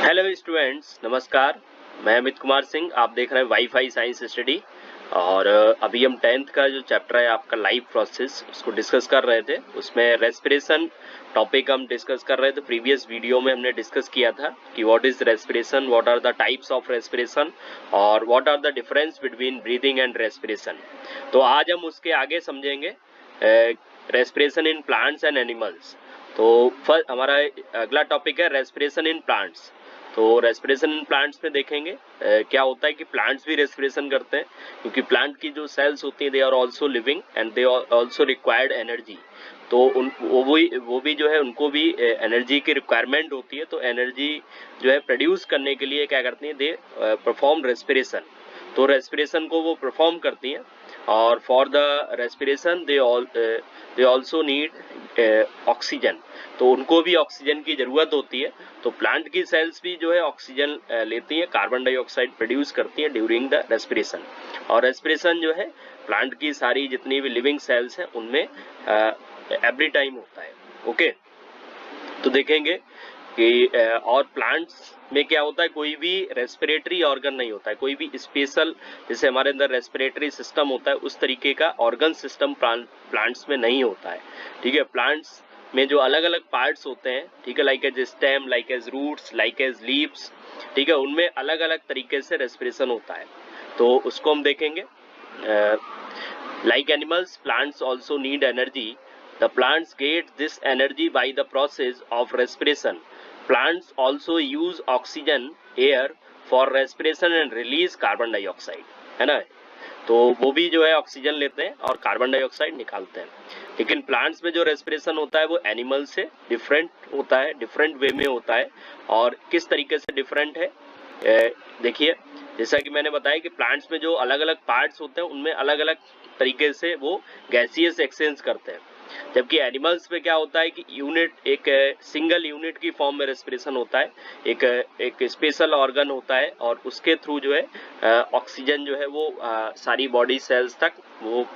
Hello students, नमस्कार। मैं अमित कुमार सिंह। आप देख रहे हैं वाईफाई साइंस स्टडी। और अभी हम 10th का जो चैप्टर है आपका लाइफ प्रोसेस, उसको डिस्कस कर रहे थे। उसमें रेस्पिरेशन टॉपिक हम डिस्कस कर रहे थे। प्रीवियस वीडियो में हमने डिस्कस किया था कि what is respiration, what are the types of respiration और what are the difference between breathing and respiration. तो आज हम उसके आगे समझेंगे respiration in plants and animals. तो फर्स्ट हमारा अगला टॉपिक है रेस्पिरेशन इन प्लांट्स। तो रेस्पिरेशन इन प्लांट्स में देखेंगे क्या होता है कि प्लांट्स भी रेस्पिरेशन करते हैं, क्योंकि प्लांट की जो सेल्स होती हैं they are also living and they also required energy. तो वो भी जो है उनको भी एनर्जी की रिक्वायरमेंट होती है। तो एनर्जी जो है प्रोड्यूस करने के लिए क्या करती है, दे परफॉर्म रेस्पिरेशन। तो रेस्पिरेशन को वो परफॉर्म करती हैं। और for the respiration they also need oxygen. तो उनको भी ऑक्सीजन की जरूरत होती है। तो प्लांट की सेल्स भी जो है ऑक्सीजन लेती हैं, कार्बन डाइऑक्साइड प्रोड्यूस करती हैं ड्यूरिंग द रेस्पिरेशन। और रेस्पिरेशन जो है प्लांट की सारी जितनी भी लिविंग सेल्स हैं उनमें एवरी टाइम होता है। ओके, तो देखेंगे कि और प्लांट्स में क्या होता है, कोई भी रेस्पिरेटरी ऑर्गन नहीं होता है, कोई भी स्पेशल, जैसे हमारे अंदर रेस्पिरेटरी सिस्टम होता है उस तरीके का ऑर्गन सिस्टम प्लांट्स में नहीं होता है। ठीक है, प्लांट्स में जो अलग अलग पार्ट्स होते हैं, ठीक है, like as stem, like as roots, like as leaves, ठीक है, उनमें अलग अलग तरीके से रेस्पिरेशन होता है। तो उसको हम देखेंगे। Like animals, plants also need energy. The plants get this energy by the process of respiration. Plants also use oxygen air for respiration and release carbon dioxide, है ना। तो वो भी जो है ऑक्सीजन लेते हैं और कार्बन डाइऑक्साइड निकालते हैं। लेकिन प्लांट्स में जो रेस्पिरेशन होता है वो एनिमल से डिफरेंट होता है, डिफरेंट वे में होता है। और किस तरीके से डिफरेंट है, देखिए, जैसा कि मैंने बताया कि प्लांट्स में जो अलग अलग पार्ट्स होते हैं उनमें अलग अलग तरीके से वो गैसियस एक्सचेंज करते हैं। जबकि एनिमल्स में क्या होता है कि यूनिट, एक सिंगल यूनिट की फॉर्म में रेस्पिरेशन होता है। एक स्पेशल ऑर्गन होता है और उसके थ्रू जो है ऑक्सीजन जो है वो सारी बॉडी सेल्स तक वो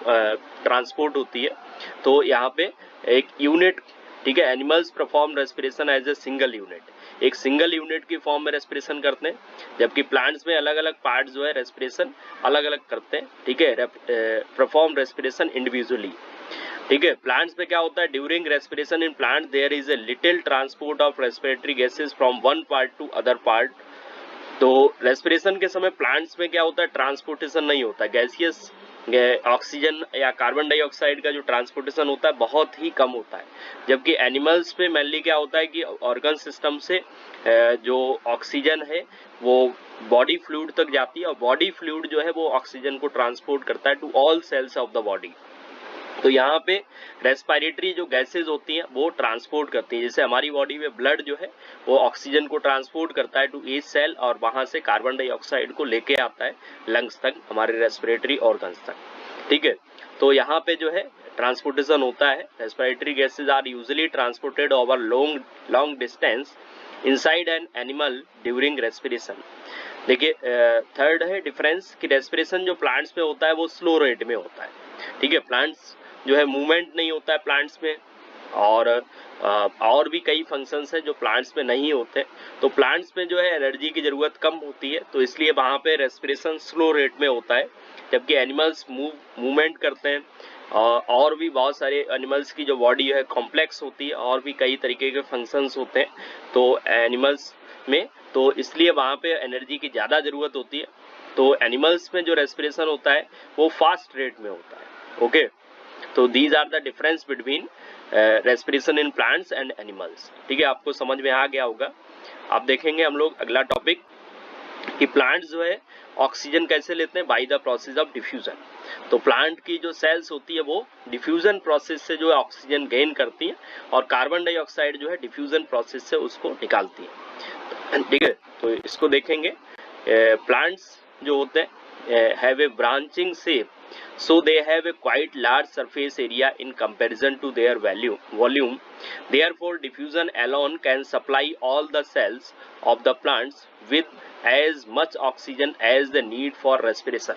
ट्रांसपोर्ट होती है। तो यहाँ पे एक यूनिट, ठीक है, animals perform respiration as a single unit, एक सिंगल यूनिट की फॉर्म में रेस्पिरेशन करते हैं। जबकि प्लांट्स में अलग अलग पार्ट्स जो है रेस्पिरेशन अलग अलग करते हैं। ठीक है, परफॉर्म रेस्पिरेशन इंडिविजुअली। ठीक है, प्लांट्स में क्या होता है, during respiration in plant there is a little transport of respiratory gases from one part to other part. तो रेस्पिरेशन के समय प्लांट्स में क्या होता है, ट्रांसपोर्टेशन नहीं होता, गैसियस ऑक्सीजन या कार्बन डाइऑक्साइड का जो ट्रांसपोर्टेशन होता है बहुत ही कम होता है। जबकि एनिमल्स पे मेनली क्या होता है कि ऑर्गन सिस्टम से जो ऑक्सीजन है वो बॉडी फ्लूइड तक जाती है और बॉडी फ्लूइड जो है वो ऑक्सीजन को ट्रांसपोर्ट करता है to all cells of the body. तो यहाँ पे रेस्पिरेटरी जो गैसेज होती हैं वो ट्रांसपोर्ट करती हैं। जैसे हमारी बॉडी में ब्लड जो है वो ऑक्सीजन को ट्रांसपोर्ट करता है टू ईच सेल और वहां से कार्बन डाइऑक्साइड को लेके आता है लंग्स तक, हमारे रेस्पिरेटरी ऑर्गन्स तक। ठीक है, तो यहाँ पे जो है ट्रांसपोर्टेशन होता है। Respiratory gases are usually transported over long distance inside an animal during respiration. देखिए, थर्ड है डिफरेंस कि रेस्पिरेशन जो प्लांट्स में होता है वो स्लो रेट में होता है। ठीक है, प्लांट्स जो है मूवमेंट नहीं होता है प्लांट्स में। और भी कई फंक्शंस हैं जो प्लांट्स में नहीं होते। तो प्लांट्स में जो है एनर्जी की जरूरत कम होती है, तो इसलिए वहां पे रेस्पिरेशन स्लो रेट में होता है। जबकि एनिमल्स मूवमेंट करते हैं। और भी बहुत सारे एनिमल्स की जो बॉडी है कॉम्प्लेक्स होती है और भी कई तरीके के फंक्शंस होते हैं तो एनिमल्स में, तो इसलिए वहां पे एनर्जी की ज्यादा जरूरत होती है। तो एनिमल्स में जो रेस्पिरेशन होता है वो फास्ट रेट में होता है। ओके, तो these are the difference between respiration in plants and animals. ठीक है, आपको समझ में आ गया होगा। अब देखेंगे हम लोग अगला टॉपिक कि प्लांट्स जो है ऑक्सीजन कैसे लेते हैं, bye the process of diffusion. तो प्लांट की जो सेल्स होती है वो डिफ्यूजन प्रोसेस से जो है ऑक्सीजन गेन करती है और कार्बन डाइऑक्साइड जो है डिफ्यूजन प्रोसेस से उसको निकालती है। ठीक है, तो इसको देखेंगे। प्लांट्स जो होते हैं have a branching shape. so they have a quite large surface area in comparison to their volume. Therefore, diffusion alone can supply all the cells of the plants with as much oxygen as the need for respiration.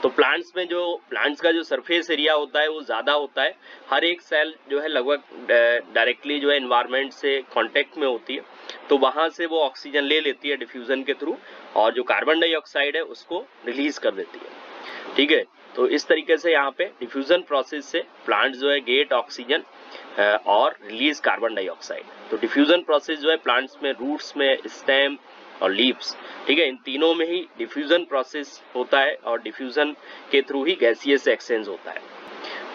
तो plants का जो surface area होता है वो ज़्यादा होता है, हर एक सेल जो है लगभग डायरेक्टली जो है एनवायरनमेंट से कांटेक्ट में होती है, तो वहाँ से वो ऑक्सीजन ले लेती है डिफ्यूज़न के थ्रू और जो कार्बन डाइऑक्साइड है उसको रिलीज कर देती है। ठीक है, तो इस तरीके से यहाँ पे डिफ्यूज़न प्रोसेस से प्लांट्स जो है गेट ऑक्सीजन और रिलीज कार्बन डाइऑक्साइड। तो डिफ्यूज़न प्रोसेस जो है प्लांट्स में, रूट्स में, स्टेम और लीव्स, ठीक है, इन तीनों में ही डिफ्यूज़न प्रोसेस होता है और डिफ्यूज़न के थ्रू ही गैसियस एक्सचेंज होता है।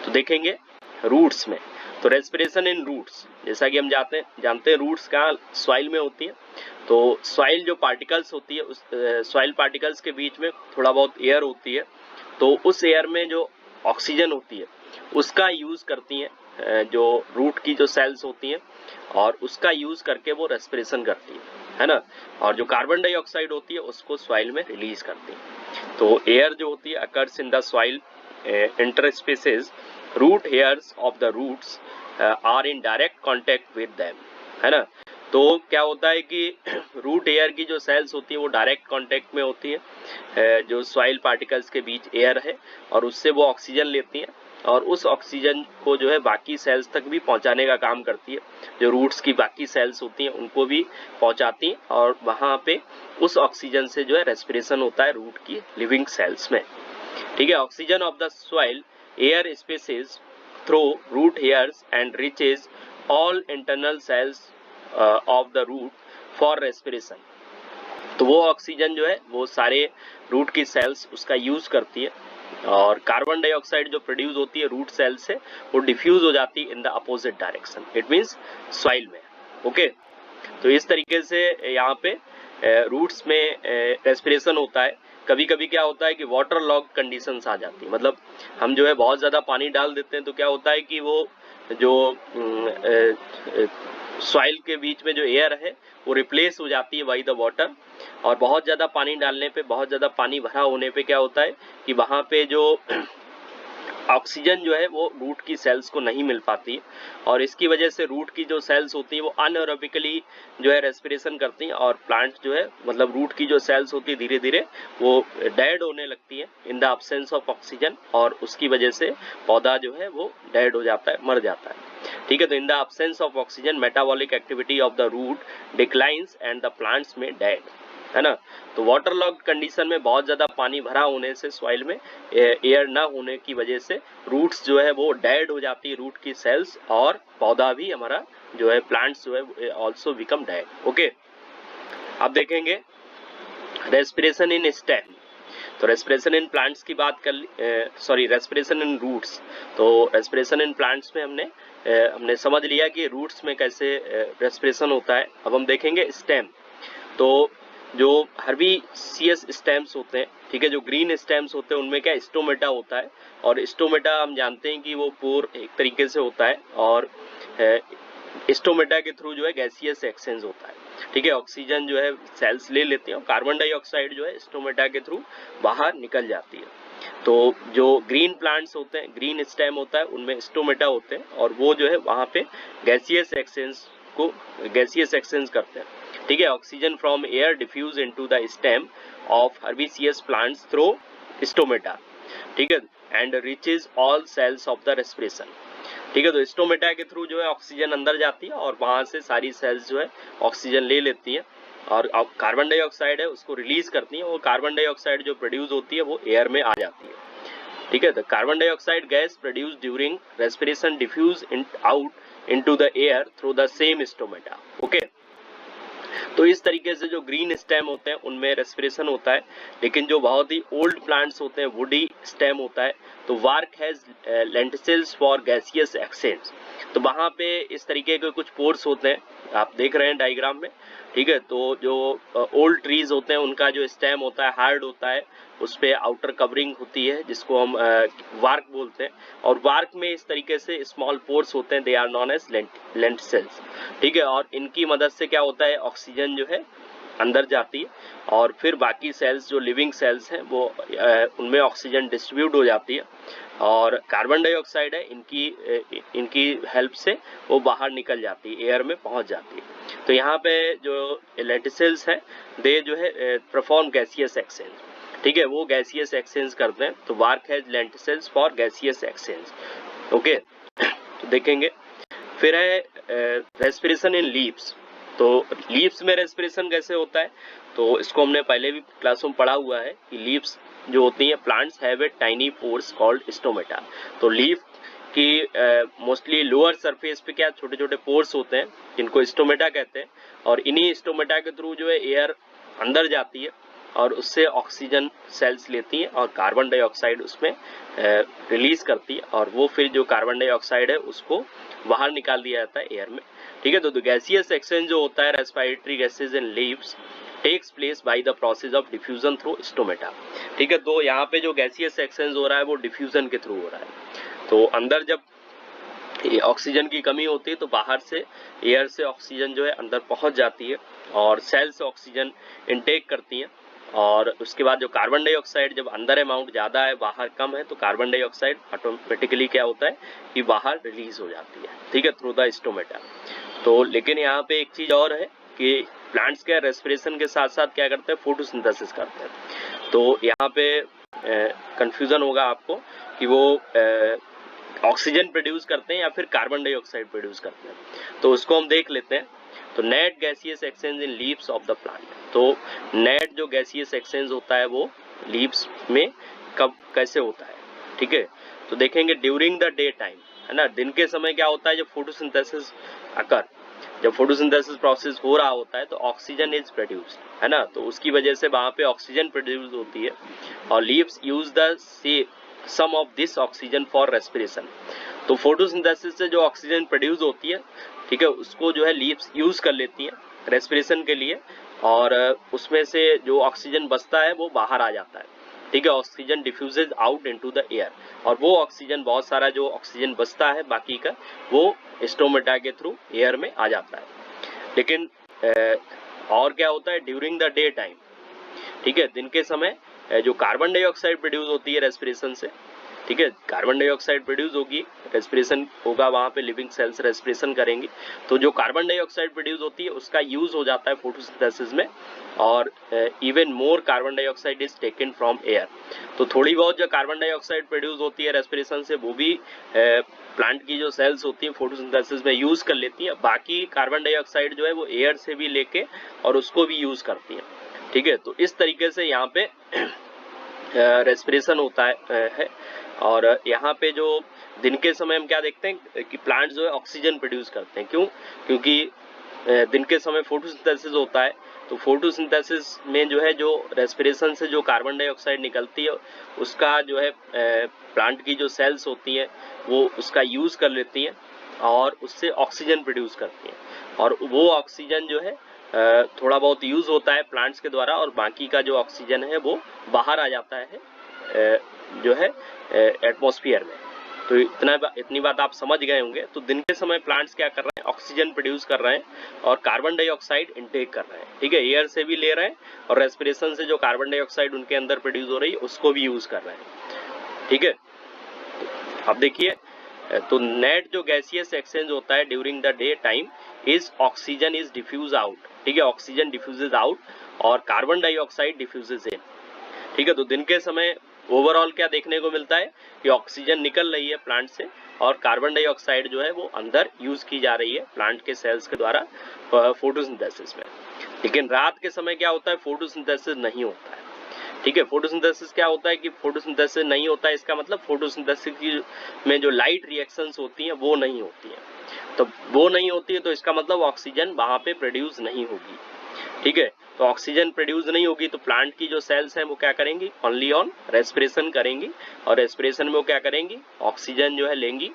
तो देखेंगे रूट्स में, तो रेस्पिरेशन इन रूट्स, जैसा कि हम जानते हैं रूट्स कहाँ सॉइल में होती है, तो सॉइल जो पार्टिकल्स होती है उस सॉइल पार्टिकल्स के बीच में थोड़ा बहुत एयर होती है, तो उस एयर में जो ऑक्सीजन होती है उसका यूज करती हैं जो रूट की जो सेल्स होती हैं और उसका यूज करके वो रेस्पिरेशन करती है ना, और जो कार्बन डाइऑक्साइड होती है उसको सॉइल में रिलीज करती है। तो एयर जो होती है occurs in the soil interspaces, root hairs of the roots are in direct contact with them, है ना। तो क्या होता है कि रूट एयर की जो सेल्स होती है वो डायरेक्ट कांटेक्ट में होती है जो सॉइल पार्टिकल्स के बीच एयर है और उससे वो ऑक्सीजन लेती हैं और उस ऑक्सीजन को जो है बाकी सेल्स तक भी पहुंचाने का काम करती है, जो रूट्स की बाकी सेल्स होती हैं उनको भी पहुंचाती हैं और वहाँ पे उस ऑक्सीजन से जो है रेस्पिरेशन होता है रूट की लिविंग सेल्स में। ठीक है, oxygen of the soil air spaces through root hairs and reaches all internal cells of the root for respiration. तो वो ऑक्सीजन जो है वो सारे रूट की सेल्स उसका यूज करती है और कार्बन डाइऑक्साइड जो प्रोड्यूस होती है रूट सेल से वो डिफ्यूज हो जाती है in the opposite direction, it means soil में। ओके, तो इस तरीके से यहाँ पे रूट्स में रेस्पिरेशन होता है। कभी कभी क्या होता है कि वाटर लॉग कंडीशंस आ जाती है, मतलब हम जो है बहुत ज़्यादा पानी डाल देते हैं तो क्या होता है कि वो जो सॉइल के बीच में जो एयर है वो रिप्लेस हो जाती है बाई द वाटर, और बहुत ज़्यादा पानी डालने पे, बहुत ज़्यादा पानी भरा होने पे क्या होता है कि वहाँ पे जो ऑक्सीजन जो है वो रूट की सेल्स को नहीं मिल पाती है और इसकी वजह से रूट की जो सेल्स होती है वो अनएरोबिकली जो है रेस्पिरेशन करती हैं और प्लांट जो है, मतलब रूट की जो सेल्स होती है धीरे धीरे वो डेड होने लगती है in the absence of oxygen और उसकी वजह से पौधा जो है वो डेड हो जाता है, मर जाता है। ठीक है, तो in the absence of oxygen metabolic activity of the root declines and the plants may dead, है ना। तो वाटर लॉक्ड कंडीशन में बहुत ज़्यादा पानी भरा होने से सॉइल में एयर ना होने की वजह से रूट्स जो है वो डेड हो जाती है, रूट की सेल्स, और पौधा भी हमारा जो है प्लांट्स जो है ऑल्सो बिकम डेड। ओके, अब देखेंगे रेस्पिरेशन इन स्टेम। तो रेस्पिरेशन इन प्लांट्स की बात कर ली, रेस्पिरेशन इन रूट्स। तो रेस्पिरेशन इन प्लांट्स में हमने समझ लिया कि रूट्स में कैसे रेस्पिरेशन होता है। अब हम देखेंगे स्टेम। तो जो हर्बिसियस स्टेम्स होते हैं, ठीक है, जो ग्रीन स्टेम्स होते हैं उनमें क्या स्टोमेटा होता है, और स्टोमेटा हम जानते हैं कि वो पोर एक तरीके से होता है और स्टोमेटा के थ्रू जो है गैसियस एक्सचेंज होता है। ठीक है, ऑक्सीजन जो है सेल्स ले लेती हैं और कार्बन डाइऑक्साइड जो है स्टोमेटा के थ्रू बाहर निकल जाती है। तो जो ग्रीन प्लांट्स होते हैं, ग्रीन स्टेम होता है, उनमें स्टोमेटा होते हैं और वो जो है वहाँ पे गैसियस एक्सचेंज करते हैं। ठीक है, oxygen from air diffuse into the stem of herbaceous plants through stomata, ठीक है, and reaches all cells of the respiration. ठीक है, तो स्टोमेटा के थ्रू जो है ऑक्सीजन अंदर जाती है और वहां से सारी सेल्स जो है ऑक्सीजन ले लेती हैं और कार्बन डाइऑक्साइड है उसको रिलीज करती हैं। वो कार्बन डाइऑक्साइड जो प्रोड्यूस होती है वो एयर में आ जाती है। ठीक है, तो carbon dioxide gas produce during respiration diffuse out into the air through the same stomata. Okay, तो इस तरीके से जो ग्रीन स्टेम होते हैं उनमें रेस्पिरेशन होता है, लेकिन जो बहुत ही ओल्ड प्लांट्स होते हैं, वुडी स्टेम होता है, तो वार्क हैज लेंटिसिल्स फॉर गैसियस एक्सचेंज। तो वहाँ पे इस तरीके के कुछ पोर्स होते हैं, आप देख रहे हैं डायग्राम में। ठीक है, तो जो ओल्ड ट्रीज होते हैं उनका जो स्टेम होता है हार्ड होता है, उस पर आउटर कवरिंग होती है जिसको हम वार्क बोलते हैं, और वार्क में इस तरीके से स्मॉल पोर्स होते हैं, दे आर नॉन एज लेंटिसिल्स। ठीक है, और इनकी मदद से क्या होता है, ऑक्सीजन जो है अंदर जाती है और फिर बाकी सेल्स जो लिविंग सेल्स हैं वो उनमें ऑक्सीजन डिस्ट्रीब्यूट हो जाती है और कार्बन डाइऑक्साइड है इनकी हेल्प से वो बाहर निकल जाती है, एयर में पहुंच जाती है। तो यहाँ पे जो लेंटिसेल्स है दे जो है परफॉर्म गैसियस एक्सचेंज, ठीक है, वो गैसियस एक्सचेंज करते हैं। तो work has lenticels for gaseous exchange. Okay, तो देखेंगे फिर है रेस्पिरेशन इन लीव्स। तो लीव्स में रेस्पिरेशन कैसे होता है, तो इसको हमने पहले भी क्लासों में पढ़ा हुआ है कि लीव्स जो होती हैं plants have a tiny pores called stomata. तो लीफ की मोस्टली लोअर सरफेस पे क्या छोटे छोटे पोर्स होते हैं जिनको स्टोमेटा कहते हैं और इन्हीं स्टोमेटा के थ्रू जो है एयर अंदर जाती है और उससे ऑक्सीजन सेल्स लेती हैं और कार्बन डाइऑक्साइड उसमें रिलीज करती है और वो फिर जो कार्बन डाइऑक्साइड है उसको बाहर निकाल दिया जाता है एयर में, ठीक है। तो गैसियस एक्सचेंज जो होता है respiratory gases in leaves takes place by the process of diffusion through stomata, ठीक है। तो यहाँ पे जो गैसियस एक्सचेंज हो रहा है वो डिफ्यूजन के थ्रू हो रहा है। तो अंदर जब ऑक्सीजन की कमी होती है तो बाहर से एयर से ऑक्सीजन जो है अंदर पहुंच जाती है और सेल्स ऑक्सीजन इनटेक करती हैं और उसके बाद जो कार्बन डाइऑक्साइड जब अंदर अमाउंट ज़्यादा है बाहर कम है तो कार्बन डाइऑक्साइड ऑटोमेटिकली क्या होता है कि बाहर रिलीज हो जाती है, ठीक है, थ्रू द स्टोमेटा। तो लेकिन यहाँ पे एक चीज़ और है कि प्लांट्स क्या रेस्पिरेशन के साथ साथ क्या करते हैं, फोटोसिंथेसिस करते हैं। तो यहाँ पे कंफ्यूजन होगा आपको कि वो ऑक्सीजन प्रोड्यूस करते हैं या फिर कार्बन डाइऑक्साइड प्रोड्यूस करते हैं, तो उसको हम देख लेते हैं। तो net gaseous exchange in leaves of the plant, तो नेट जो गैसियस एक्सचेंज होता है वो लीव्स में कब कैसे होता है, ठीक है। तो देखेंगे ड्यूरिंग द डे टाइम, है ना, दिन के समय क्या होता है जब फोटोसिंथेसिस अकर, जब फोटोसिंथेसिस प्रोसेस हो रहा होता है तो ऑक्सीजन इज प्रोड्यूस्ड, है ना, तो उसकी वजह से वहां पे ऑक्सीजन प्रोड्यूस होती है और leaves use the some of this oxygen for respiration. तो फोटोसिंथेसिस से जो ऑक्सीजन प्रोड्यूस होती है, ठीक है, उसको जो है लीव्स यूज कर लेती हैं रेस्पिरेशन के लिए और उसमें से जो ऑक्सीजन बचता है वो बाहर आ जाता है, ठीक है, oxygen diffuses out into the air और वो ऑक्सीजन बहुत सारा जो ऑक्सीजन बचता है बाकी का वो स्टोमेटा के थ्रू एयर में आ जाता है। लेकिन और क्या होता है ड्यूरिंग द डे टाइम, ठीक है, दिन के समय जो कार्बन डाइऑक्साइड प्रोड्यूस होती है रेस्पिरेशन से, ठीक है, कार्बन डाइऑक्साइड प्रोड्यूस होगी, रेस्पिरेशन होगा, वहां पे लिविंग सेल्स रेस्पिरेशन करेंगी, तो जो कार्बन डाइऑक्साइड प्रोड्यूस होती है उसका यूज हो जाता है फोटोसिंथेसिस में और even more carbon dioxide is taken from air. तो थोड़ी बहुत जो कार्बन डाइऑक्साइड प्रोड्यूस होती है रेस्पिरेशन से वो भी प्लांट की जो सेल्स होती है फोटोसिंथेसिस में यूज कर लेती है, बाकी कार्बन डाइऑक्साइड जो है वो एयर से भी लेके और उसको भी यूज करती है, ठीक है। तो इस तरीके से यहाँ पे रेस्पिरेशन होता है और यहाँ पे जो दिन के समय हम क्या देखते हैं कि प्लांट जो है ऑक्सीजन प्रोड्यूस करते हैं, क्यों, क्योंकि दिन के समय फोटोसिंथेसिस होता है तो फोटोसिंथेसिस में जो है जो रेस्पिरेशन से जो कार्बन डाइऑक्साइड निकलती है उसका जो है प्लांट की जो सेल्स होती हैं वो उसका यूज कर लेती हैं और उससे ऑक्सीजन प्रोड्यूस करती हैं और वो ऑक्सीजन जो है थोड़ा बहुत यूज होता है प्लांट्स के द्वारा और बाकी का जो ऑक्सीजन है वो बाहर आ जाता है जो है एटमॉस्फेयर में। तो इतनी बात आप समझ गए होंगे। तो दिन के समय प्लांट्स क्या कर रहे हैं, ऑक्सीजन प्रोड्यूस कर रहे हैं और कार्बन डाइऑक्साइड इनटेक कर रहे हैं, ठीक है, एयर से भी ले रहे हैं और रेस्पिरेशन से जो कार्बन डाइऑक्साइड उनके अंदर प्रोड्यूस हो रही है उसको भी यूज कर रहे हैं, ठीक है। अब देखिए तो नेट जो गैसियस एक्सचेंज होता है during the day time is oxygen is diffuse out, ठीक है, ऑक्सीजन डिफ्यूजेज आउट और कार्बन डाइऑक्साइड डिफ्यूजेज इन, ठीक है। तो दिन के समय ओवरऑल क्या देखने को मिलता है कि ऑक्सीजन निकल रही है प्लांट से और कार्बन डाइऑक्साइड जो है वो अंदर यूज की जा रही है प्लांट के सेल्स के द्वारा फोटोसिंथेसिस में। लेकिन रात के समय क्या होता है, फोटोसिंथेसिस नहीं होता है, ठीक है। फोटोसिंथेसिस क्या होता है कि फोटोसिंथेसिस नहीं होता है, इसका मतलब फोटोसिंथेसिस में जो लाइट रिएक्शंस होती हैं वो नहीं होती है, तो वो नहीं होती है तो इसका मतलब ऑक्सीजन वहां पे प्रोड्यूस नहीं होगी, ठीक है। तो ऑक्सीजन प्रोड्यूस नहीं होगी तो प्लांट की जो सेल्स हैं वो क्या करेंगी, ओनली ऑन रेस्पिरेशन करेंगी और रेस्पिरेशन में वो क्या करेंगी, ऑक्सीजन जो है लेंगी,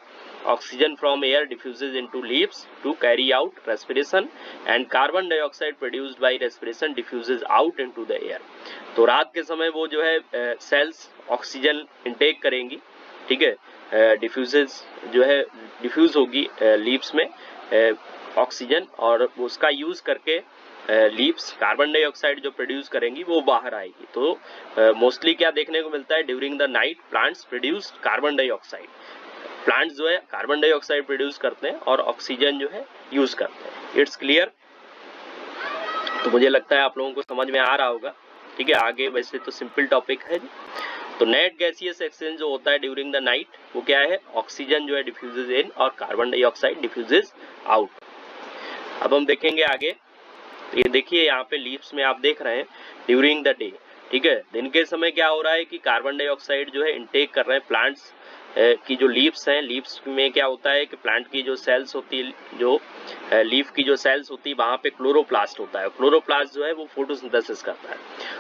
oxygen from air diffuses into leaves to carry out respiration and carbon dioxide produced by respiration diffuses out into the air. तो रात के समय वो जो है सेल्स ऑक्सीजन इनटेक करेंगी, ठीक है, डिफ्यूजेज जो है डिफ्यूज होगी लीव्स में ऑक्सीजन और उसका यूज करके लीव्स कार्बन डाइऑक्साइड जो प्रोड्यूस करेंगी वो बाहर आएगी। तो मोस्टली क्या देखने को मिलता है, during the night plants produce carbon dioxide. Plants जो है कार्बन डाइऑक्साइड प्रोड्यूस करते हैं और ऑक्सीजन जो है यूज करते हैं। It's clear? तो मुझे लगता है आप लोगों को समझ में आ रहा होगा। ठीक है, आगे वैसे तो सिंपल टॉपिक है जी। तो नेट गैसियस एक्सचेंज जो होता है ड्यूरिंग द नाइट वो क्या है, ऑक्सीजन जो है डिफ्यूजेज इन और कार्बन डाइऑक्साइड डिफ्यूजेज आउट। अब हम देखेंगे आगे। तो ये देखिए यहाँ पे लीव्स में आप देख रहे हैं ड्यूरिंग द डे। ठीक है, दिन के समय क्या हो रहा है कि कार्बन डाइऑक्साइड जो है इनटेक कर रहे हैं प्लांट्स की जो लीव्स हैं। लीव्स में क्या होता है कि प्लांट की जो सेल्स होती है, जो लीफ की जो सेल्स होती है वहां पे क्लोरोप्लास्ट होता है। क्लोरोप्लास्ट जो है वो फोटोसिंथेसिस करता है।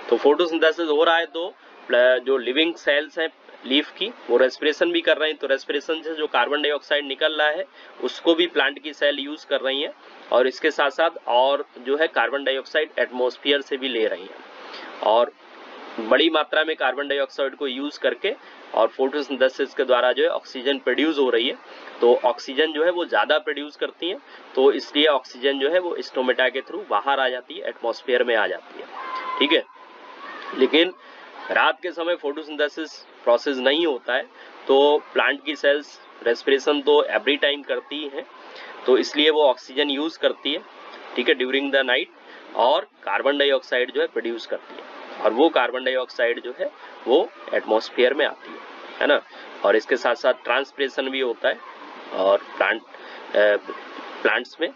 तो फोटोसिंथेसिस हो रहा है तो जो लिविंग सेल्स हैं लीफ की वो रेस्पिरेशन भी कर रहे हैं। तो रेस्पिरेशन से जो कार्बन डाइऑक्साइड निकल रहा है उसको भी प्लांट की सेल यूज कर रही हैं और इसके साथ साथ और जो है कार्बन डाइऑक्साइड एटमॉस्फेयर से भी ले रही हैं और बड़ी मात्रा में कार्बन डाइऑक्साइड को यूज करके और फोटोसिंथेसिस के द्वारा जो है ऑक्सीजन प्रोड्यूस हो रही है। तो ऑक्सीजन जो है वो ज्यादा प्रोड्यूस करती है, तो इसलिए ऑक्सीजन जो है वो स्टोमेटा के थ्रू बाहर आ जाती है, एटमॉस्फेयर में आ जाती है। ठीक है, लेकिन रात के समय फोटोसिंथेसिस प्रोसेस नहीं होता है तो प्लांट की सेल्स रेस्पिरेशन तो एवरी टाइम करती है, तो इसलिए वो ऑक्सीजन यूज करती है। ठीक है, ड्यूरिंग द नाइट और कार्बन डाइऑक्साइड जो है प्रोड्यूस करती है और वो कार्बन डाइऑक्साइड जो है वो एटमॉस्फेयर में आती है ना। और इसके साथ साथ ट्रांसपिरेशन भी होता है और प्लांट्स में।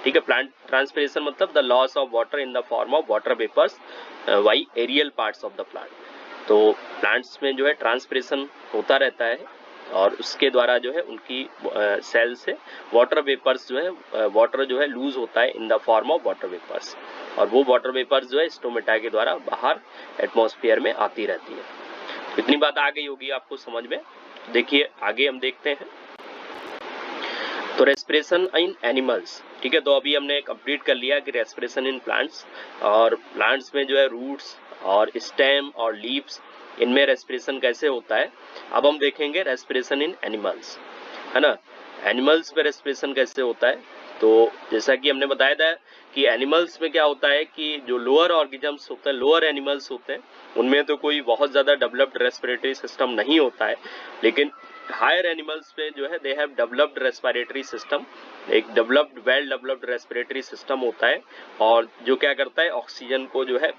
ठीक है, प्लांट ट्रांसपिरेशन मतलब the loss of water in the form of water vapours by aerial parts of the plant. तो प्लांट्स में जो है ट्रांसपिरेशन होता रहता है और उसके द्वारा जो है उनकी सेल से वाटर वेपर्स जो है वाटर जो है लूज होता है in the form of water vapours और वो वाटर वेपर्स जो है स्टोमेटा के द्वारा बाहर एटमॉस्फेयर में आती रहती है। इतनी बात आ गई होगी आपको समझ में। देखिए आगे हम देखते हैं। तो रेस्पिरेशन इन एनिमल्स। ठीक है, तो अभी हमने कंप्लीट कर लिया कि रेस्पिरेशन इन प्लांट्स, और प्लांट्स में जो है रूट्स और स्टेम और लीव्स इनमें रेस्पिरेशन कैसे होता है। अब हम देखेंगे रेस्पिरेशन इन एनिमल्स, है ना। एनिमल्स में रेस्पिरेशन कैसे होता है, तो जैसा कि हमने बताया था कि एनिमल्स में क्या होता है कि जो लोअर ऑर्गेनिजम्स होते हैं, लोअर एनिमल्स होते हैं, उनमें तो कोई बहुत ज्यादा डेवलप्ड रेस्पिरेटरी सिस्टम नहीं होता है, लेकिन हायर एनिमल्स में जो है they have developed respiratory system, एक developed well developed respiratory system होता है और जो क्या करता है ऑक्सीजन को जो है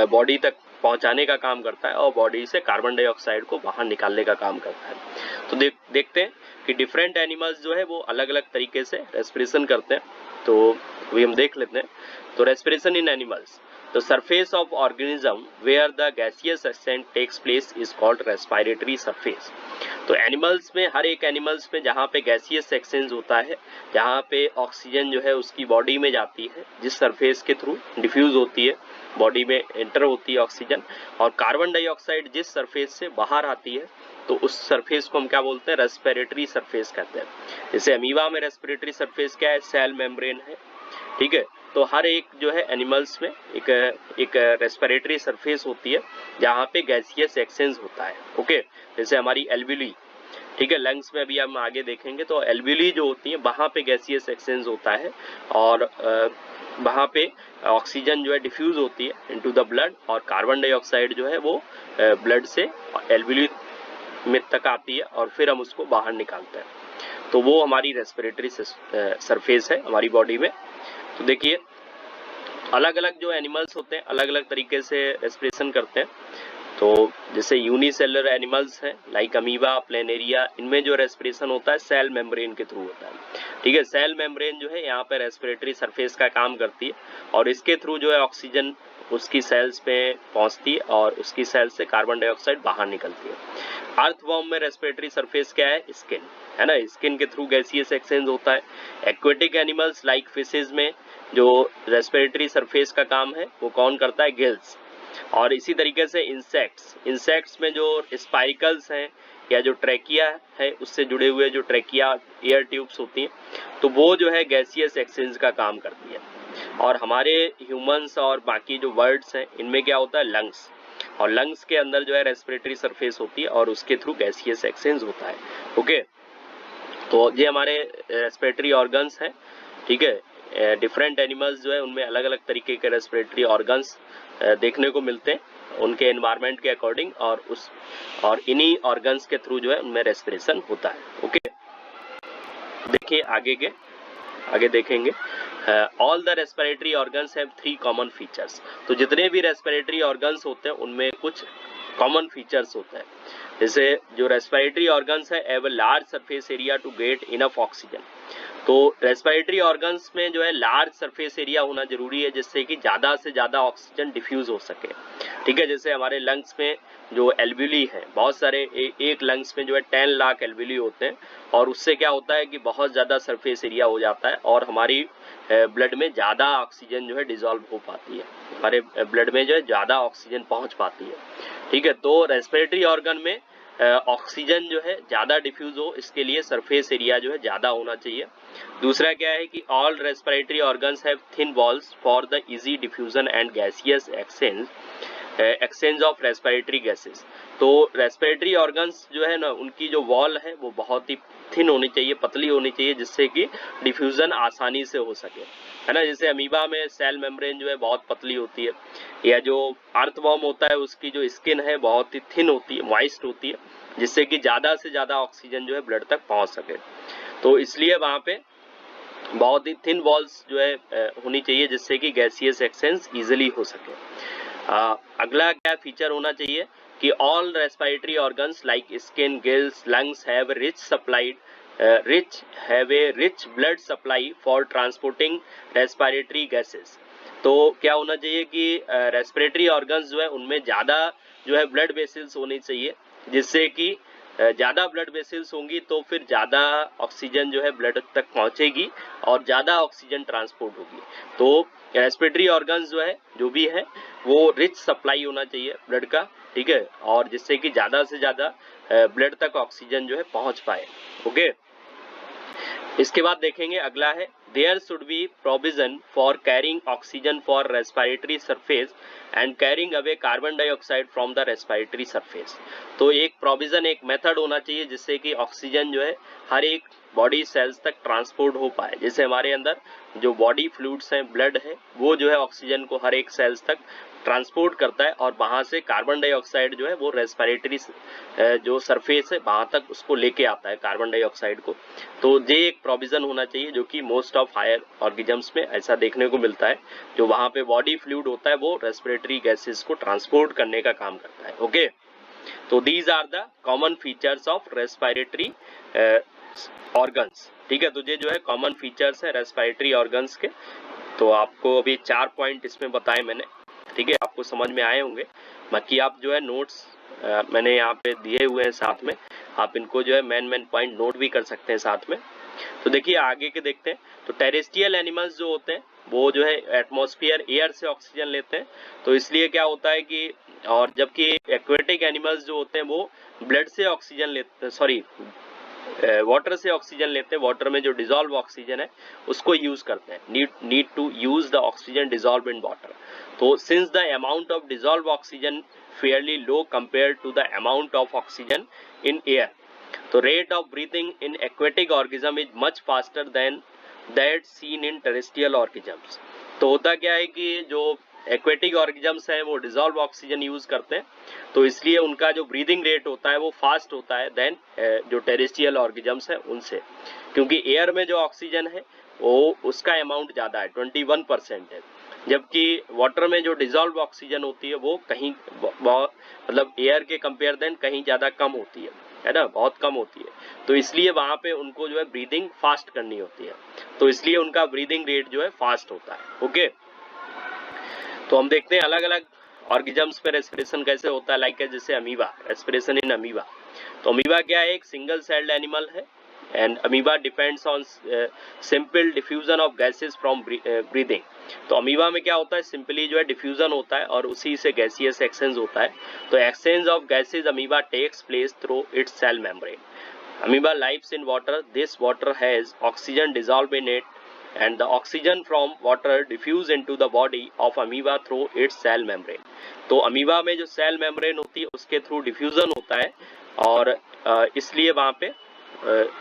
बॉडी तक पहुंचाने का काम करता है और बॉडी से कार्बन डाइऑक्साइड को बाहर निकालने का काम करता है। तो देखते हैं कि डिफरेंट एनिमल्स जो है वो अलग अलग तरीके से रेस्पिरेशन करते हैं, तो अभी हम देख लेते हैं। तो respiration in animals, the surface of organism where the gaseous exchange takes place is called respiratory surface। तो एनिमल्स में, हर एक एनिमल्स में जहाँ पे गैसियस एक्सचेंज होता है, जहाँ पे ऑक्सीजन जो है उसकी बॉडी में जाती है, जिस सरफेस के थ्रू डिफ्यूज होती है, बॉडी में एंटर होती है ऑक्सीजन, और कार्बन डाइऑक्साइड जिस सरफेस से बाहर आती है, तो उस सरफेस को हम क्या बोलते हैं, रेस्पिरेटरी सरफेस कहते हैं। जैसे अमीबा में रेस्पिरेटरी सरफेस क्या है, सेल मेम्ब्रेन है। ठीक है, तो हर एक जो है एनिमल्स में एक रेस्पिरेटरी सरफेस होती है जहाँ पे गैसियस एक्सचेंज होता है। ओके, जैसे हमारी एल्विली, ठीक है, लंग्स में अभी हम आगे देखेंगे, तो एल्विली जो होती है वहाँ पे गैसियस एक्सचेंज होता है और वहाँ पे ऑक्सीजन जो है डिफ्यूज होती है इनटू द ब्लड और कार्बन डाइऑक्साइड जो है वो ब्लड से एल्विली में तक आती है और फिर हम उसको बाहर निकालते हैं। तो वो हमारी रेस्पिरेटरी सरफेस है हमारी बॉडी में। तो देखिए अलग अलग जो एनिमल्स होते हैं अलग अलग तरीके से रेस्पिरेशन करते हैं। तो जैसे यूनिसेलुलर एनिमल्स हैं लाइक अमीबा, प्लेनेरिया, इनमें जो रेस्पिरेशन होता है सेल मेम्ब्रेन के थ्रू होता है। ठीक है, सेल मेम्ब्रेन जो है यहाँ पे रेस्पिरेटरी सरफेस का काम करती है और इसके थ्रू जो है ऑक्सीजन उसकी सेल्स पे पहुंचती है और उसकी सेल्स से कार्बन डाइऑक्साइड बाहर निकलती है। अर्थवॉर्म में रेस्पिरेटरी सरफेस क्या है, स्किन, है ना, स्किन के थ्रू गैसियस एक्सचेंज होता है। एक्वेटिक एनिमल्स लाइक फिशेज में जो रेस्पिरेटरी सरफेस का काम है वो कौन करता है, गिल्स। और इसी तरीके से इंसेक्ट्स में जो स्पाइकल्स हैं या जो ट्रैकिया है उससे जुड़े हुए जो ट्रैकिया एयर ट्यूब्स होती हैं, तो वो जो है गैसियस एक्सचेंज का काम करती है। और हमारे ह्यूमंस और बाकी जो बर्ड्स हैं इनमें क्या होता है, लंग्स, और लंग्स के अंदर जो है रेस्पिरेटरी सरफेस होती है और उसके थ्रू गैसियस एक्सचेंज होता है। ओके, तो ये हमारे रेस्पिरेटरी ऑर्गन्स हैं। ठीक है, डिफरेंट एनिमल्स जो है उनमें अलग अलग तरीके के रेस्पिरेटरी ऑर्गन्स देखने को मिलते हैं उनके एनवायरनमेंट के अकॉर्डिंग, और इन्हीं ऑर्गन्स के थ्रू जो है उनमें रेस्पिरेशन होता है। ओके, देखिए आगे देखेंगे। All the respiratory organs have 3 common features. तो जितने भी रेस्पिरेटरी ऑर्गन्स होते हैं उनमें कुछ कॉमन फीचर्स होते हैं। जैसे जो रेस्पिरेटरी ऑर्गन्स है have a large surface area to get enough oxygen. तो रेस्पिरेटरी ऑर्गन्स में जो है लार्ज सरफेस एरिया होना जरूरी है जिससे कि ज्यादा से ज्यादा ऑक्सीजन डिफ्यूज हो सके। ठीक है, जैसे हमारे लंग्स में जो एल्विली है, बहुत सारे एक लंग्स में जो है 10 लाख एल्विली होते हैं, और उससे क्या होता है कि बहुत ज्यादा सरफेस एरिया हो जाता है और हमारी ब्लड में ज्यादा ऑक्सीजन जो है डिसॉल्व हो पाती है, हमारे ब्लड में जो है ज्यादा ऑक्सीजन पहुंच पाती है। ठीक है, तो रेस्पिरेटरी ऑर्गन में ऑक्सीजन जो है ज्यादा डिफ्यूज हो, इसके लिए सरफेस एरिया जो है ज्यादा होना चाहिए। दूसरा क्या है कि all respiratory organs have thin walls for the easy diffusion and gaseous exchange of respiratory gases. तो रेस्पिरेटरी ऑर्गन्स जो है ना, उनकी जो वॉल है वो बहुत ही थिन होनी चाहिए, पतली होनी चाहिए, जिससे कि डिफ्यूजन आसानी से हो सके, है ना। जैसे अमीबा में सेल मेम्ब्रेन जो है बहुत पतली होती है, या जो अर्थवॉर्म होता है उसकी जो स्किन है बहुत ही थिन होती है, मॉइस्ट होती है, जिससे कि ज्यादा से ज्यादा ऑक्सीजन जो है ब्लड तक पहुंच सके। तो इसलिए वहां पे बहुत ही थिन वॉल्स जो है होनी चाहिए, जिससे कि गैसियस एक्सचेंज इजिली हो सके। अगला क्या फीचर होना चाहिए कि all respiratory organs like skin, gills, lungs have rich blood supply for transporting respiratory gases. तो क्या होना चाहिए कि रेस्पिरेटरी ऑर्गन्स जो है उनमें ज्यादा जो है ब्लड वेसल्स होनी चाहिए, जिससे कि ज्यादा ब्लड वेसल्स होंगी तो फिर ज्यादा ऑक्सीजन जो है ब्लड तक पहुंचेगी और ज्यादा ऑक्सीजन ट्रांसपोर्ट होगी। तो रेस्पिरेटरी ऑर्गन्स जो है जो भी है वो रिच सप्लाई होना चाहिए ब्लड का, ठीक है, और जिससे कि ज्यादा से ज्यादा ब्लड तक ऑक्सीजन जो है पहुंच पाए। ओके, इसके बाद देखेंगे अगला है there should be provision for carrying oxygen for respiratory surface and carrying away carbon dioxide from the respiratory surface. तो एक प्रोविजन, एक मेथड होना चाहिए जिससे कि ऑक्सीजन जो है हर एक बॉडी सेल्स तक ट्रांसपोर्ट हो पाए। जैसे हमारे अंदर जो बॉडी फ्लूइड्स हैं, ब्लड है, वो जो है ऑक्सीजन को हर एक सेल्स तक ट्रांसपोर्ट करता है और वहां से कार्बन डाइऑक्साइड जो है वो रेस्पिरेटरी जो सरफेस है वहां तक उसको लेके आता है कार्बन डाइऑक्साइड को। तो ये एक प्रोविजन होना चाहिए जो कि मोस्ट ऑफ हायर ऑर्गेनिजम्स में ऐसा देखने को मिलता है, जो वहां पे बॉडी फ्लूइड होता है वो रेस्पिरेटरी गैसेस को ट्रांसपोर्ट करने का काम करता है। ओके, तो these are the common features of respiratory organs. ठीक है, तो ये जो है कॉमन फीचर्स है रेस्पिरेटरी ऑर्गन्स के। तो आपको अभी 4 पॉइंट इसमें बताए मैंने, ठीक है, आपको समझ में आए होंगे। बाकी आप जो है नोट्स मैंने यहाँ पे दिए हुए हैं साथ में, आप इनको जो है मेन पॉइंट नोट भी कर सकते हैं साथ में। तो देखिए आगे के देखते हैं। तो टेरेस्ट्रियल एनिमल्स जो होते हैं वो जो है एटमॉस्फेयर एयर से ऑक्सीजन लेते हैं, तो इसलिए क्या होता है कि, और जबकि एक्वेटिक एनिमल्स जो होते हैं वो ब्लड से ऑक्सीजन लेते हैं, सॉरी वाटर से ऑक्सीजन लेते हैं, वाटर में जो डिसॉल्व ऑक्सीजन है उसको यूज करते हैं, need to use the oxygen dissolve in water. तो since the amount of dissolve oxygen fairly low compared to the amount of oxygen in air, तो rate of breathing in aquatic organism is much faster than that seen in terrestrial organisms. तो होता क्या है कि जो aquatic organisms हैं वो dissolve oxygen use करते हैं, तो इसलिए उनका जो ब्रीदिंग रेट होता है वो फास्ट होता है देन जो टेरेस्ट्रियल ऑर्गेनिजम्स हैं उनसे, क्योंकि एयर में जो ऑक्सीजन है वो उसका अमाउंट ज्यादा है, 21% है, जबकि वाटर में जो डिसॉल्व ऑक्सीजन होती है वो कहीं मतलब एयर के कंपेयर देन कहीं ज्यादा कम होती है ना, बहुत कम होती है। तो इसलिए वहां पे उनको जो है ब्रीदिंग फास्ट करनी होती है, तो इसलिए उनका ब्रीदिंग रेट जो है फास्ट होता है। ओके, तो हम देखते हैं अलग अलग ऑर्गेनिजम्स पे रेस्पिरेशन कैसे होता है, लाइक जैसे अमीबा, रेस्पिरेशन इन अमीबा। तो अमीबा क्या है, एक सिंगल सेल्ड एनिमल है and amoeba depends on simple diffusion of gases from breathing. तो अमीबा में क्या होता है, सिंपली जो है डिफ्यूजन होता है और उसी से गैसियस एक्सचेंज होता है। तो exchange of gases amoeba takes place through its cell membrane. Amoeba lives in water. This water has oxygen dissolved in it, and the oxygen from water diffuse into the body of amoeba through its cell membrane. तो amoeba में जो cell membrane होती है उसके through diffusion होता है और इसलिए वहां पे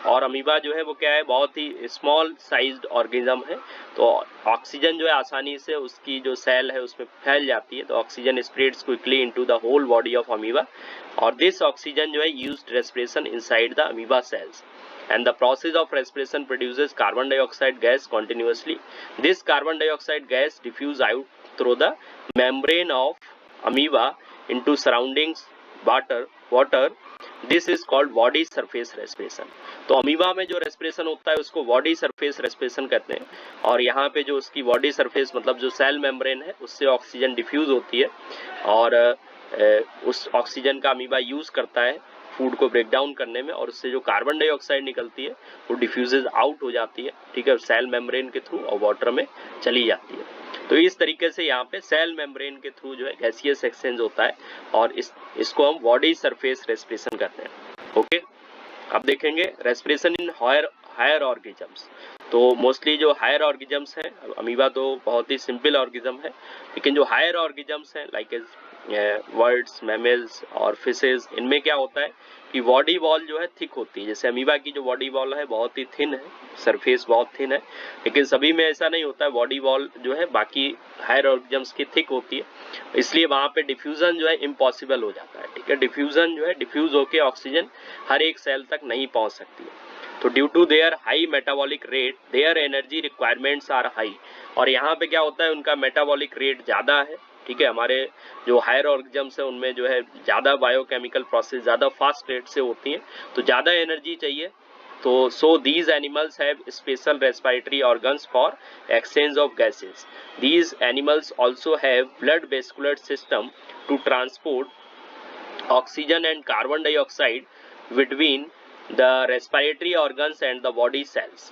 और अमीबा जो है वो क्या है, बहुत ही स्मॉल साइज्ड ऑर्गेनिज्म है। तो ऑक्सीजन जो है आसानी से उसकी जो सेल है उसमें फैल जाती है, तो oxygen spreads quickly into the whole body of amoeba, और दिस ऑक्सीजन जो है used respiration inside the amoeba cells, and the process of respiration produces carbon dioxide gas continuously. This carbon dioxide gas diffuse out through the membrane of amoeba into surroundings water. This is called body surface respiration. तो amoeba में जो respiration होता है उसको body surface respiration कहते हैं, और यहाँ पे जो उसकी बॉडी सरफेस मतलब जो सेल मेम्ब्रेन है उससे ऑक्सीजन डिफ्यूज होती है, और उस ऑक्सीजन का अमीबा यूज करता है फूड को ब्रेक डाउन करने में, और उससे जो कार्बन डाइऑक्साइड निकलती है वो डिफ्यूजेज आउट हो जाती है, ठीक है, सेल मेम्ब्रेन के थ्रू और वाटर में चली जाती है। तो इस तरीके से यहाँ पे सेल मेम्ब्रेन के थ्रू जो है गैसियस एक्सचेंज होता है, और इसको हम बॉडी सरफेस रेस्पिरेशन करते हैं। ओके, अब देखेंगे रेस्पिरेशन इन हायर ऑर्गेनिजम्स। तो मोस्टली जो हायर ऑर्गेनिजम्स हैं, अमीबा तो बहुत ही सिंपल ऑर्गेनिज्म है, लेकिन जो हायर ऑर्गेनिजम्स हैं लाइक बर्ड्स, मैमल्स और फिशेज, इनमें क्या होता है कि बॉडी वॉल जो है थिक होती है। जैसे अमीबा की जो बॉडी वॉल है बहुत ही थिन है, सरफेस बहुत थिन है, लेकिन सभी में ऐसा नहीं होता है, बॉडी वॉल जो है बाकी हायर ऑर्गेनिजम्स की थिक होती है, इसलिए वहां पे डिफ्यूजन जो है इम्पॉसिबल हो जाता है, ठीक है। डिफ्यूजन जो है डिफ्यूज होकर ऑक्सीजन हर एक सेल तक नहीं पहुंच सकती है। तो due to their high metabolic rate their energy requirements are high, और यहाँ पे क्या होता है उनका मेटाबॉलिक रेट ज्यादा है, ठीक है। हमारे जो हायर ऑर्गेनिजम्स है उनमें जो है ज्यादा बायोकेमिकल प्रोसेस ज्यादा फास्ट रेट से होती है, तो ज्यादा एनर्जी चाहिए। तो so these animals have special respiratory organs for exchange of gases. These animals also have blood vascular system to transport oxygen and carbon dioxide between the respiratory organs and the body cells.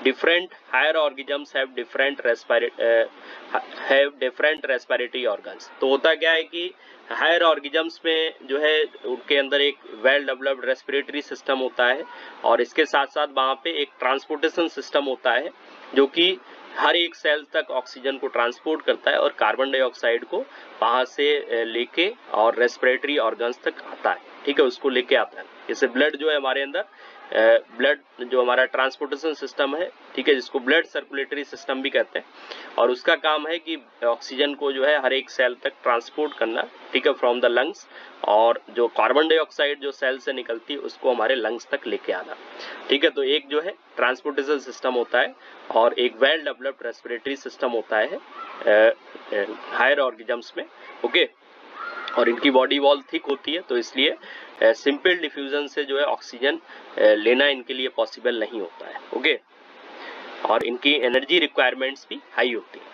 Different higher organisms have different respiratory organs. तो होता क्या है कि higher organisms में जो है उनके अंदर एक वेल डेवलप्ड रेस्पिरेटरी सिस्टम होता है, और इसके साथ साथ वहाँ पे एक ट्रांसपोर्टेशन सिस्टम होता है जो कि हर एक सेल तक ऑक्सीजन को ट्रांसपोर्ट करता है और कार्बन डाइऑक्साइड को वहां से लेके और रेस्पिरेटरी ऑर्गन्स तक आता है, ठीक है, उसको लेके आता है। जैसे ब्लड जो है हमारे अंदर, ब्लड जो हमारा ट्रांसपोर्टेशन सिस्टम है, ठीक है, जिसको ब्लड सर्कुलेटरी सिस्टम भी कहते हैं, और उसका काम है कि ऑक्सीजन को जो है हर एक सेल तक ट्रांसपोर्ट करना, ठीक है, फ्रॉम द लंग्स, और जो कार्बन डाइऑक्साइड जो सेल से निकलती है उसको हमारे लंग्स तक लेके आना, ठीक है। तो एक जो है ट्रांसपोर्टेशन सिस्टम होता है और एक वेल डेवलप्ड रेस्पिरेटरी सिस्टम होता है हायर ऑर्गेनिजम्स में, ओके। और इनकी बॉडी वॉल थिक होती है, तो इसलिए सिंपल डिफ्यूजन से जो है ऑक्सीजन लेना इनके लिए पॉसिबल नहीं होता है, ओके। और इनकी एनर्जी रिक्वायरमेंट्स भी हाई होती है।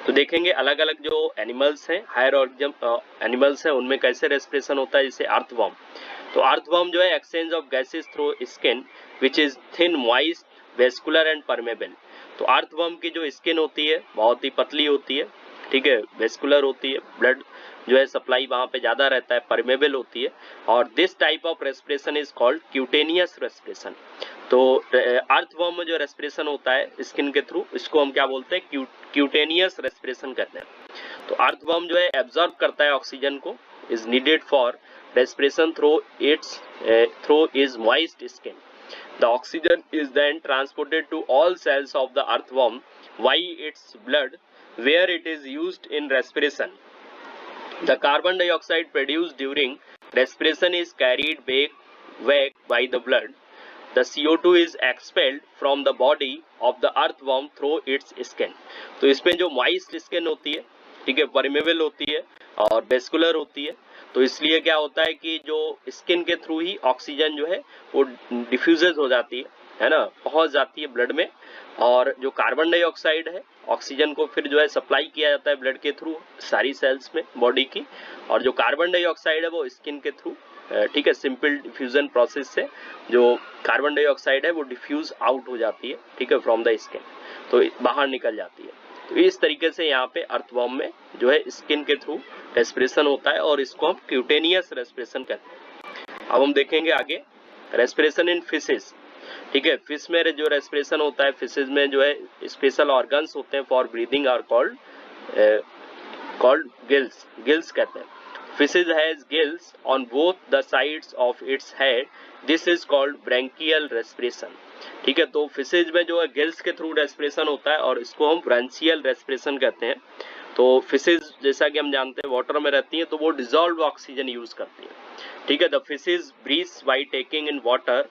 तो देखेंगे अलग अलग जो एनिमल्स हैं, हायर ऑर्गेनिज्म एनिमल्स हैं, उनमें कैसे रेस्पिरेशन होता है। जैसे अर्थवर्म, तो अर्थवर्म जो है exchange of gases through skin which is thin, moist, vascular and permeable. तो अर्थवर्म की जो स्किन होती है बहुत ही पतली होती है, ठीक है, वेस्कुलर होती है, ब्लड जो है सप्लाई वहां पे ज्यादा रहता है, परमेबल होती है, और this type of respiration is called cutaneous respiration. तो अर्थवर्म में जो रेस्पिरेशन होता है स्किन के थ्रू, इसको हम क्या बोलते हैं, क्यूटेनियस रेस्पिरेशन कहते हैं। तो अर्थवर्म जो है एब्जॉर्ब करता है ऑक्सीजन को, is needed for respiration through its moist skin. The oxygen is then transported to all cells of the earthworm via its blood, where it is used in respiration. The carbon dioxide produced during respiration is carried back by the blood. The CO2 is expelled from the body of the earthworm through its skin. तो इसमें जो moist skin होती है, ठीक है, permeable होती है और वेस्कुलर होती है, तो इसलिए क्या होता है कि जो स्किन के थ्रू ही ऑक्सीजन जो है वो डिफ्यूजेज हो जाती है ना, पहुंच जाती है ब्लड में, और जो कार्बन डाइऑक्साइड है ऑक्सीजन को फिर जो है सप्लाई किया जाता है ब्लड के थ्रू सारी सेल्स में बॉडी की, और जो कार्बन डाइऑक्साइड है वो स्किन के थ्रू, ठीक है, सिंपल डिफ्यूजन प्रोसेस से जो कार्बन डाइऑक्साइड है वो डिफ्यूज आउट हो जाती है, ठीक है, फ्रॉम द स्किन, तो बाहर निकल जाती है। तो इस तरीके से यहाँ पे अर्थवर्म में जो है स्किन के थ्रू रेस्पिरेशन होता है, और इसको हम क्यूटेनियस रेस्पिरेशन कहते हैं। अब हम देखेंगे आगे रेस्पिरेशन इन फिशेस, ठीक है। फिश में जो रेस्पिरेशन होता है, फिशेज में जो है स्पेशल ऑर्गन्स होते हैं for breathing are called gills कहते हैं। Fishes has gills on both the sides of its head. This is called branchial respiration. ठीक है, तो फिशेज में जो है गिल्स के थ्रू रेस्पिरेशन होता है और इसको हम ब्रांचियल रेस्पिरेशन कहते हैं. तो फिशेज जैसा कि हम जानते हैं वाटर में रहती हैं तो वो डिजॉल्व ऑक्सीजन यूज करती हैं. ठीक है, the fishes breathe by taking in water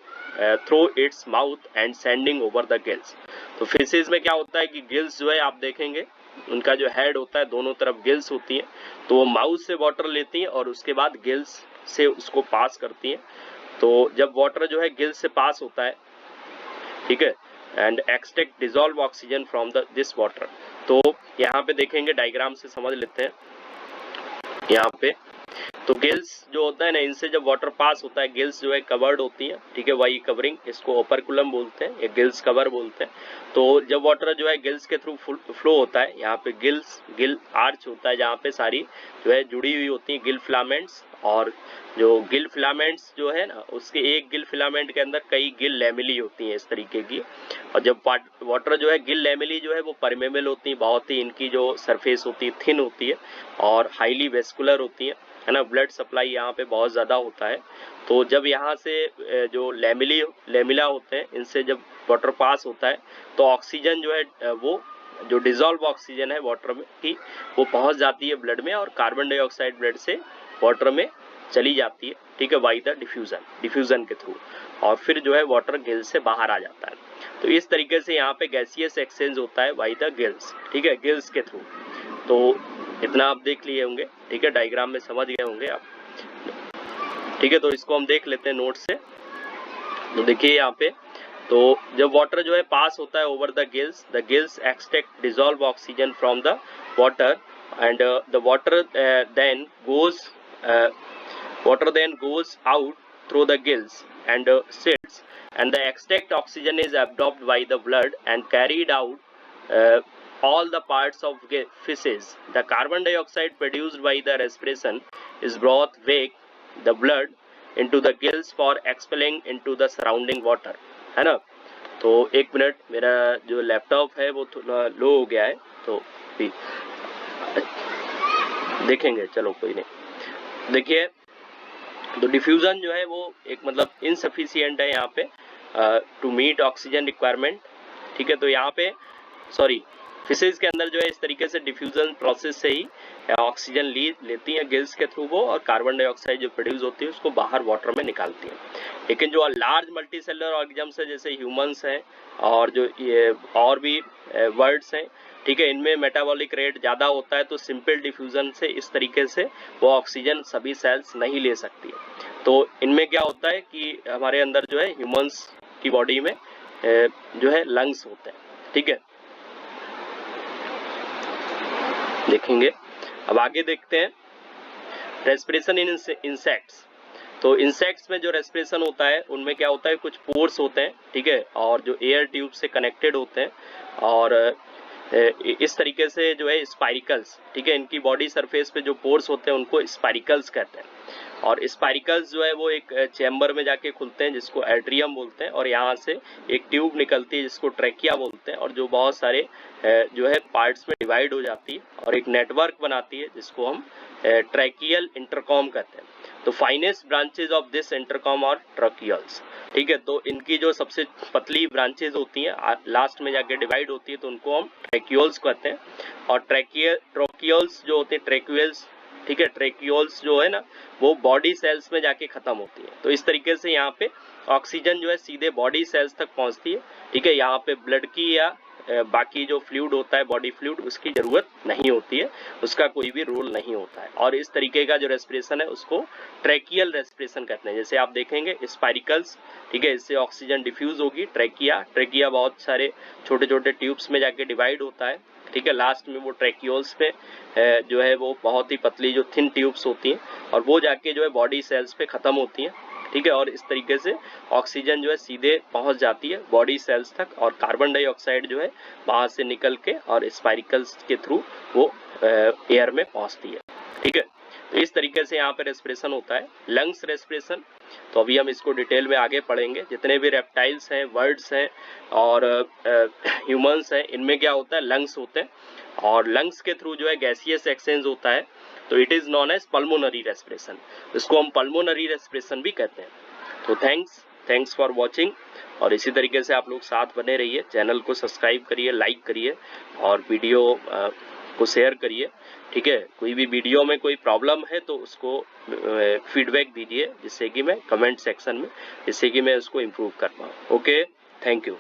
through its mouth and sending over the gills. तो फिशेज में क्या होता है कि गिल्स जो है आप देखेंगे उनका जो हेड होता है दोनों तरफ गिल्स होती हैं, तो वो माउथ से वाटर लेती हैं और उसके बाद गिल्स से उसको पास करती हैं. तो जब वाटर जो है गिल्स से पास होता है, ठीक है, and extract dissolve oxygen from this water. तो यहाँ पे देखेंगे डायग्राम से समझ लेते हैं. यहाँ पे तो गिल्स जो होता है ना, इनसे जब वाटर पास होता है गिल्स जो है कवर्ड होती है. ठीक है, वही कवरिंग, इसको ओपरकुलम बोलते हैं या गिल्स कवर बोलते हैं. तो जब वाटर जो है गिल्स के थ्रू फ्लो होता है, यहाँ पे गिल आर्च होता है जहाँ पे सारी जो है जुड़ी हुई होती है गिल फिलामेंट्स. और जो गिल फिलामेंट्स जो है ना, उसके एक गिल फिलामेंट के अंदर कई गिल लैमेली होती हैं इस तरीके की. और जब वाटर जो है गिल लैमेली जो है वो परमेबल होती है, बहुत ही इनकी जो सरफेस होती है थिन होती है और हाईली वेस्कुलर होती है ना. ब्लड सप्लाई यहाँ पे बहुत ज़्यादा होता है. तो जब यहाँ से जो लेमिला होते हैं इनसे जब वाटर पास होता है तो ऑक्सीजन जो है वो जो डिजॉल्व ऑक्सीजन है वाटर में की वो पहुँच जाती है ब्लड में और कार्बन डाइऑक्साइड ब्लड से वाटर में चली जाती है. ठीक है, बाई द डिफ्यूजन के थ्रू, और फिर जो है वाटर गिल से बाहर आ जाता है. तो इस तरीके से यहाँ पे गैसियस एक्सचेंज होता है बाई द गिल्स. ठीक है, गिल्स के थ्रू. तो इतना आप देख लिए होंगे. ठीक है, डायग्राम में समझ गए होंगे आप. ठीक है, तो इसको हम देख लेते हैं नोट से. तो देखिए यहाँ पे, तो जब वाटर जो है पास होता है over the gills extract dissolve oxygen from the water and the water then goes out through the gills and sits, and the extract oxygen is absorbed by the blood and carried out all the parts of fishes. The carbon dioxide produced by the respiration is brought back the blood into the gills for expelling into the surrounding water. है ना. तो एक minute, मेरा जो laptop है वो थोड़ा लो हो गया है तो भी देखेंगे. चलो कोई नहीं. देखिए, तो डिफ्यूजन जो है वो एक मतलब इनसफिशियंट है यहाँ पे टू मीट ऑक्सीजन रिक्वायरमेंट. ठीक है, तो यहाँ पे फिशेज के अंदर जो है इस तरीके से डिफ्यूजन प्रोसेस से ही ऑक्सीजन लेती हैं गिल्स के थ्रू वो, और कार्बन डाइऑक्साइड जो प्रोड्यूस होती है उसको बाहर वाटर में निकालती हैं. लेकिन जो लार्ज मल्टी सेलुलर ऑर्गेनिजम्स है जैसे ह्यूमंस हैं और जो ये और भी बर्ड्स हैं, ठीक है, इनमें मेटाबॉलिक रेट ज़्यादा होता है तो सिंपल डिफ्यूजन से इस तरीके से वो ऑक्सीजन सभी सेल्स नहीं ले सकती है. तो इनमें क्या होता है कि हमारे अंदर जो है ह्यूमंस की बॉडी में जो है लंग्स होते हैं. ठीक है, देखेंगे. अब आगे देखते हैं रेस्पिरेशन इन इंसेक्ट्स. तो इंसेक्ट्स में जो रेस्पिरेशन होता है उनमें क्या होता है, कुछ पोर्स होते हैं. ठीक है, और जो एयर ट्यूब से कनेक्टेड होते हैं और इस तरीके से जो है स्पाइरिकल्स. ठीक है, इनकी बॉडी सरफेस पे जो पोर्स होते हैं उनको स्पाइरिकल्स कहते हैं. और स्पाइरिकल्स जो है वो एक चैम्बर में जाके खुलते हैं जिसको एट्रियम बोलते हैं, और यहाँ से एक ट्यूब निकलती है जिसको ट्रैकिया बोलते हैं, और जो बहुत सारे जो है पार्ट्स में डिवाइड हो जाती है और एक नेटवर्क बनाती है जिसको हम ट्रैकियल इंटरकॉम कहते हैं. तो finest branches of this intercom और ट्रैकियल्स. ठीक है, तो इनकी जो सबसे पतली ब्रांचेज होती हैं लास्ट में जाके डिवाइड होती है तो उनको हम ट्रैक्यूल्स कहते हैं. और ट्रैकियल्स जो होते हैं ट्रैक्यूल्स, ठीक है, ट्रैक्यूल्स जो है ना वो बॉडी सेल्स में जाके खत्म होती है. तो इस तरीके से यहाँ पे ऑक्सीजन जो है सीधे बॉडी सेल्स तक पहुँचती है. ठीक है, यहाँ पे ब्लड की या बाकी जो फ्लूइड होता है बॉडी फ्लूइड उसकी जरूरत नहीं होती है, उसका कोई भी रोल नहीं होता है. और इस तरीके का जो रेस्पिरेशन है उसको ट्रैकियल रेस्पिरेशन कहते हैं. जैसे आप देखेंगे स्पाइरिकल्स, ठीक है, इससे ऑक्सीजन डिफ्यूज होगी. ट्रैकिया बहुत सारे छोटे छोटे ट्यूब्स में जाके डिवाइड होता है. ठीक है, लास्ट में वो ट्रैक्यूल्स पे जो है वो बहुत ही पतली जो थिन ट्यूब्स होती हैं और वो जाके जो है बॉडी सेल्स पे खत्म होती हैं. ठीक है, और इस तरीके से ऑक्सीजन जो है सीधे पहुंच जाती है बॉडी सेल्स तक और कार्बन डाइऑक्साइड जो है वहां से निकल के और स्पाइरिकल्स के थ्रू वो एयर में पहुंचती है. ठीक है, तो इस तरीके से यहाँ पे रेस्पिरेशन होता है. लंग्स रेस्पिरेशन, तो अभी हम इसको डिटेल में आगे पढ़ेंगे. जितने भी रेप्टाइल्स हैं, बर्ड्स हैं और ह्यूमंस हैं, इनमें क्या होता है, लंग्स होते हैं और लंग्स के थ्रू जो है गैसियस एक्सचेंज होता है तो it is known as pulmonary respiration, इसको हम पल्मोनरी रेस्पिरेशन भी कहते हैं। तो थैंक्स फॉर वॉचिंग, और इसी तरीके से आप लोग साथ बने रहिए, चैनल को सब्सक्राइब करिए, लाइक करिए और वीडियो को शेयर करिए। ठीक है, कोई भी वीडियो में कोई प्रॉब्लम है तो उसको फीडबैक दीजिए, जिससे कि मैं कमेंट सेक्शन में, जिससे कि मैं उसको इम्प्रूव कर पाऊँ। Okay, thank you.